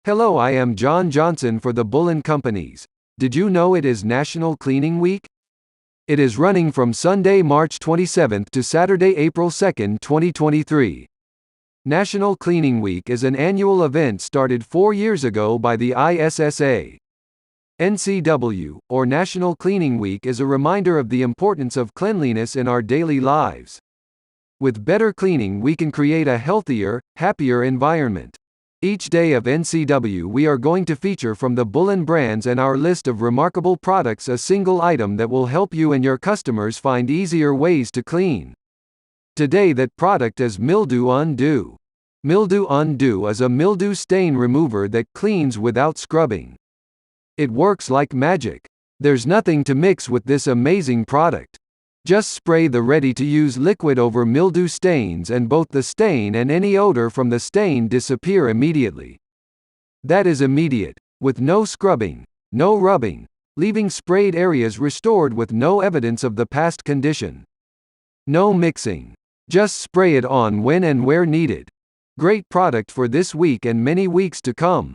Hello, I am John Johnson for the Bullen Companies. Did you know it is National Cleaning Week? It is running from Sunday, March 27th to Saturday, April 2nd, 2023. National Cleaning Week is an annual event started 4 years ago by the ISSA. NCW, or National Cleaning Week, is a reminder of the importance of cleanliness in our daily lives. With better cleaning, we can create a healthier, happier environment. Each day of NCW we are going to feature from the Bullen brands and our list of remarkable products a single item that will help you and your customers find easier ways to clean. Today that product is Mildew Un-do. Mildew Un-do is a mildew stain remover that cleans without scrubbing. It works like magic. There's nothing to mix with this amazing product. Just spray the ready-to-use liquid over mildew stains and both the stain and any odor from the stain disappear immediately. That is immediate, with no scrubbing, no rubbing, leaving sprayed areas restored with no evidence of the past condition. No mixing. Just spray it on when and where needed. Great product for this week and many weeks to come.